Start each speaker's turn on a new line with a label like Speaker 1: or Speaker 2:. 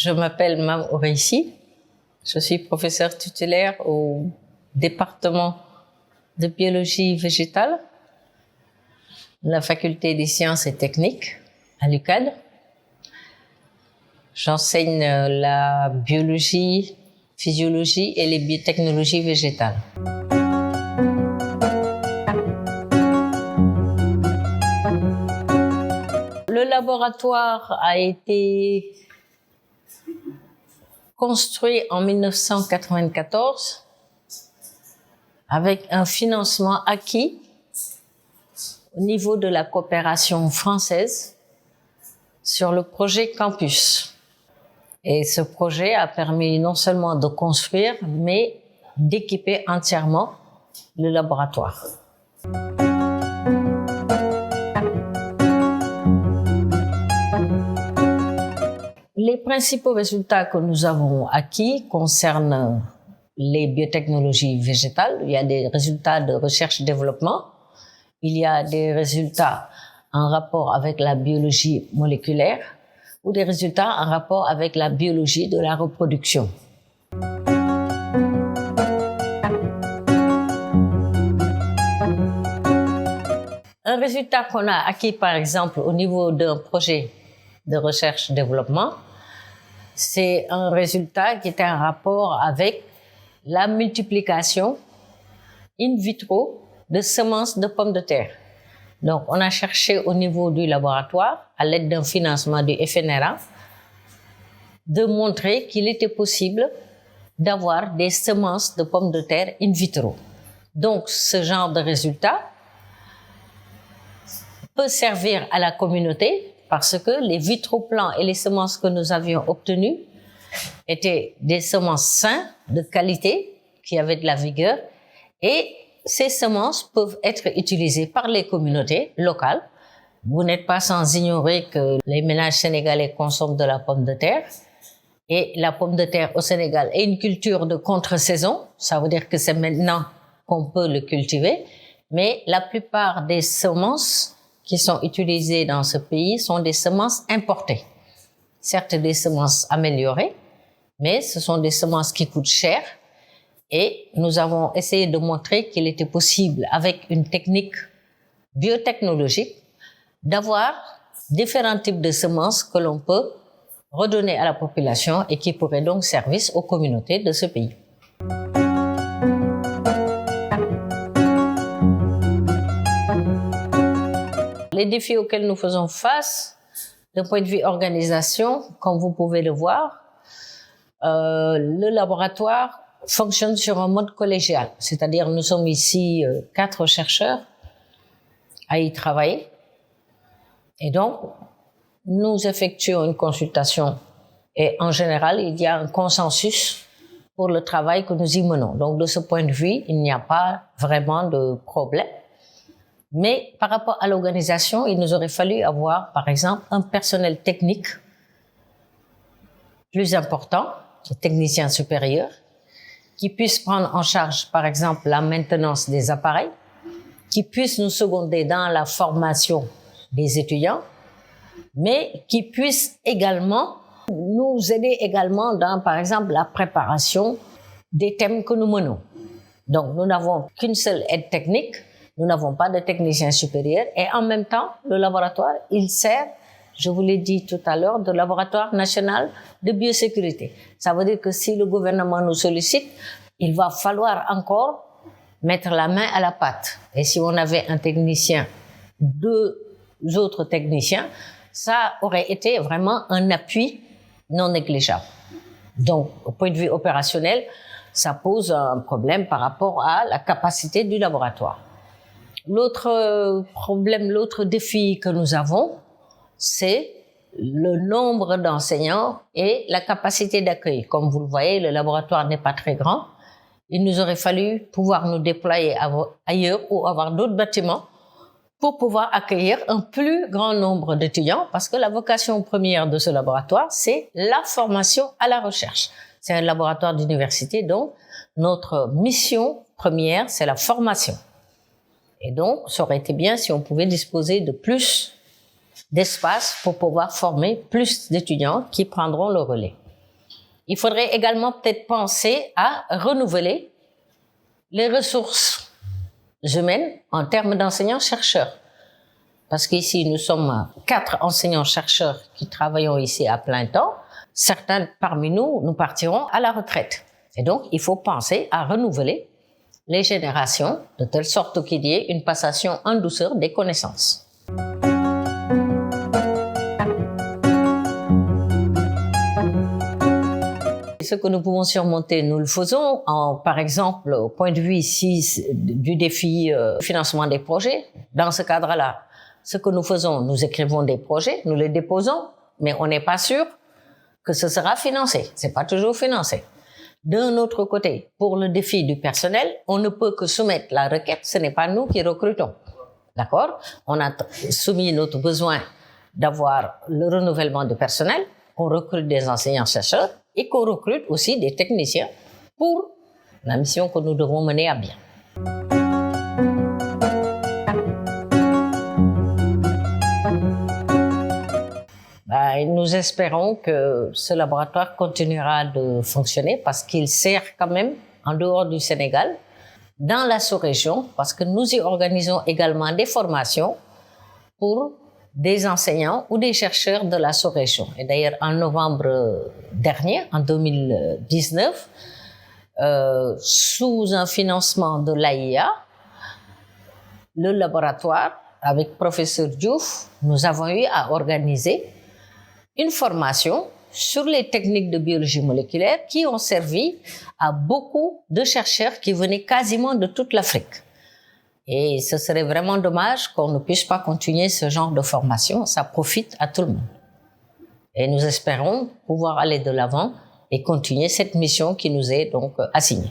Speaker 1: Je m'appelle Mam Oreissi. Je suis professeure titulaire au département de biologie végétale, de la faculté des sciences et techniques à l'UCAD. J'enseigne la biologie, physiologie et les biotechnologies végétales. Le laboratoire a été construit en 1994 avec un financement acquis au niveau de la coopération française sur le projet Campus. Et ce projet a permis non seulement de construire, mais d'équiper entièrement le laboratoire. Les principaux résultats que nous avons acquis concernent les biotechnologies végétales. Il y a des résultats de recherche-développement. Il y a des résultats en rapport avec la biologie moléculaire ou des résultats en rapport avec la biologie de la reproduction. Un résultat qu'on a acquis, par exemple, au niveau d'un projet de recherche-développement, c'est un résultat qui était en rapport avec la multiplication in vitro de semences de pommes de terre. Donc, on a cherché au niveau du laboratoire, à l'aide d'un financement du FNRA, de montrer qu'il était possible d'avoir des semences de pommes de terre in vitro. Donc, ce genre de résultat peut servir à la communauté parce que les vitroplants et les semences que nous avions obtenues étaient des semences saines, de qualité, qui avaient de la vigueur, et ces semences peuvent être utilisées par les communautés locales. Vous n'êtes pas sans ignorer que les ménages sénégalais consomment de la pomme de terre. Et la pomme de terre au Sénégal est une culture de contre-saison. Ça veut dire que c'est maintenant qu'on peut le cultiver. Mais la plupart des semences qui sont utilisées dans ce pays sont des semences importées. Certes, des semences améliorées, mais ce sont des semences qui coûtent cher. Et nous avons essayé de montrer qu'il était possible, avec une technique biotechnologique, d'avoir différents types de semences que l'on peut redonner à la population et qui pourraient donc servir aux communautés de ce pays. Les défis auxquels nous faisons face, d'un point de vue organisation, comme vous pouvez le voir, le laboratoire fonctionne sur un mode collégial, c'est-à-dire nous sommes ici 4 chercheurs à y travailler et donc nous effectuons une consultation et en général il y a un consensus pour le travail que nous y menons. Donc de ce point de vue, il n'y a pas vraiment de problème. Mais par rapport à l'organisation, il nous aurait fallu avoir par exemple un personnel technique plus important, un technicien supérieur, qui puisse prendre en charge, par exemple, la maintenance des appareils, qui puisse nous seconder dans la formation des étudiants, mais qui puisse également nous aider également dans, par exemple, la préparation des thèmes que nous menons. Donc, nous n'avons qu'une seule aide technique, nous n'avons pas de technicien supérieur, et en même temps, le laboratoire, il sert, je vous l'ai dit tout à l'heure, de laboratoire national de biosécurité. Ça veut dire que si le gouvernement nous sollicite, il va falloir encore mettre la main à la pâte. Et si on avait un technicien, 2 autres techniciens, ça aurait été vraiment un appui non négligeable. Donc, au point de vue opérationnel, ça pose un problème par rapport à la capacité du laboratoire. L'autre problème, l'autre défi que nous avons, c'est le nombre d'enseignants et la capacité d'accueil. Comme vous le voyez, le laboratoire n'est pas très grand. Il nous aurait fallu pouvoir nous déployer ailleurs ou avoir d'autres bâtiments pour pouvoir accueillir un plus grand nombre d'étudiants parce que la vocation première de ce laboratoire, c'est la formation à la recherche. C'est un laboratoire d'université, donc notre mission première, c'est la formation. Et donc, ça aurait été bien si on pouvait disposer de plus d'espace pour pouvoir former plus d'étudiants qui prendront le relais. Il faudrait également peut-être penser à renouveler les ressources humaines en termes d'enseignants-chercheurs. Parce qu'ici, nous sommes 4 enseignants-chercheurs qui travaillons ici à plein temps. Certains parmi nous, nous partirons à la retraite. Et donc, il faut penser à renouveler les générations de telle sorte qu'il y ait une passation en douceur des connaissances. Ce que nous pouvons surmonter, nous le faisons. Par exemple, au point de vue ici du défi financement des projets, dans ce cadre-là, ce que nous faisons, nous écrivons des projets, nous les déposons, mais on n'est pas sûr que ce sera financé. C'est pas toujours financé. D'un autre côté, pour le défi du personnel, on ne peut que soumettre la requête, ce n'est pas nous qui recrutons. D'accord? On a soumis notre besoin d'avoir le renouvellement du personnel, on recrute des enseignants-chercheurs et qu'on recrute aussi des techniciens pour la mission que nous devons mener à bien. Nous espérons que ce laboratoire continuera de fonctionner parce qu'il sert quand même en dehors du Sénégal, dans la sous-région, parce que nous y organisons également des formations pour des enseignants ou des chercheurs de la sous-région. Et d'ailleurs, en novembre dernier, en 2019, sous un financement de l'AIA, le laboratoire, avec professeur Diouf, nous avons eu à organiser une formation sur les techniques de biologie moléculaire qui ont servi à beaucoup de chercheurs qui venaient quasiment de toute l'Afrique. Et ce serait vraiment dommage qu'on ne puisse pas continuer ce genre de formation. Ça profite à tout le monde. Et nous espérons pouvoir aller de l'avant et continuer cette mission qui nous est donc assignée.